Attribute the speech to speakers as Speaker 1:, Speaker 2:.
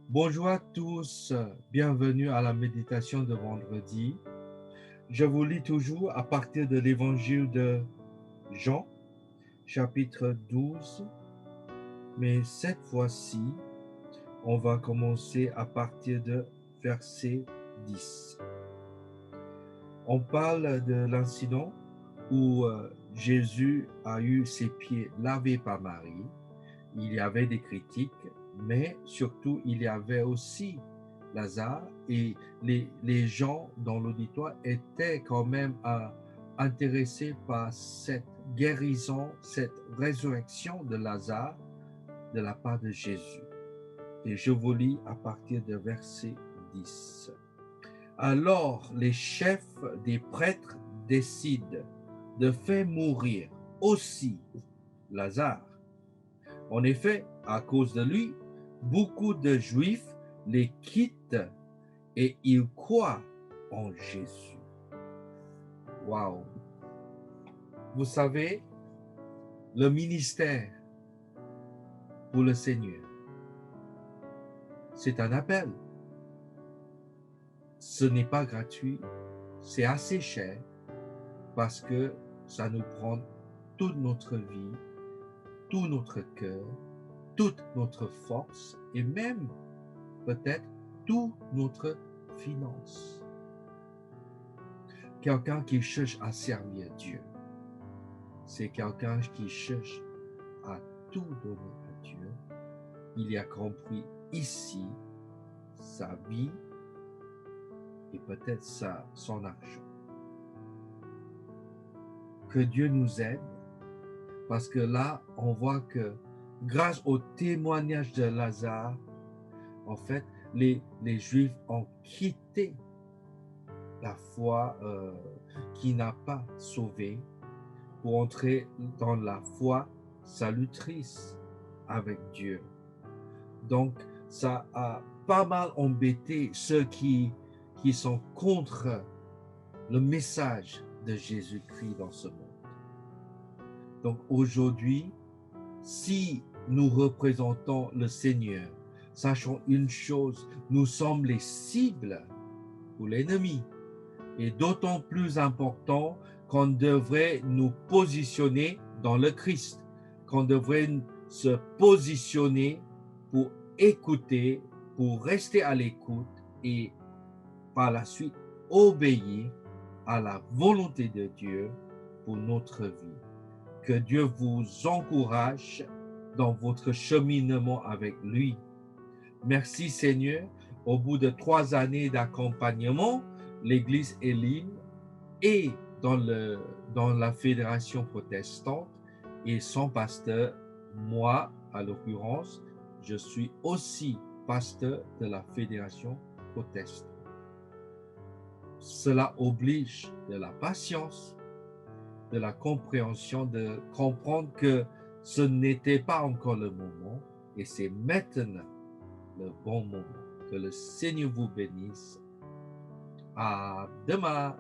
Speaker 1: Bonjour à tous, bienvenue à la méditation de vendredi. Je vous lis toujours à partir de l'évangile de Jean, chapitre 12, mais cette fois-ci, on va commencer à partir de verset 10. On parle de l'incident où Jésus a eu ses pieds lavés par Marie. Il y avait des critiques, mais surtout il y avait aussi Lazare et les gens dans l'auditoire étaient quand même intéressés par cette guérison, cette résurrection de Lazare de la part de Jésus. Et je vous lis à partir de verset 10. Alors les chefs des prêtres décident de faire mourir aussi Lazare. En effet, à cause de lui, beaucoup de Juifs les quittent et ils croient en Jésus. Waouh! Vous savez, le ministère pour le Seigneur, c'est un appel. Ce n'est pas gratuit, c'est assez cher parce que ça nous prend toute notre vie, tout notre cœur, toute notre force et même peut-être toute notre finance. Quelqu'un qui cherche à servir Dieu, c'est quelqu'un qui cherche à tout donner à Dieu. Il y a compris ici sa vie et peut-être son argent. Que Dieu nous aide parce que là, on voit que grâce au témoignage de Lazare, en fait, les Juifs ont quitté la foi qui n'a pas sauvé pour entrer dans la foi salutrice avec Dieu. Donc, ça a pas mal embêté ceux qui sont contre le message de Jésus-Christ dans ce monde. Donc aujourd'hui, si nous représentons le Seigneur, sachons une chose, nous sommes les cibles pour l'ennemi. Et d'autant plus important qu'on devrait nous positionner dans le Christ, qu'on devrait se positionner pour écouter, pour rester à l'écoute et par la suite obéir à la volonté de Dieu pour notre vie. Que Dieu vous encourage dans votre cheminement avec lui. Merci Seigneur, au bout de 3 années d'accompagnement, l'Église Élim est dans la fédération protestante et son pasteur, moi à l'occurrence, je suis aussi pasteur de la fédération protestante. Cela oblige de la patience, de la compréhension, de comprendre que ce n'était pas encore le moment et c'est maintenant le bon moment. Que le Seigneur vous bénisse. À demain.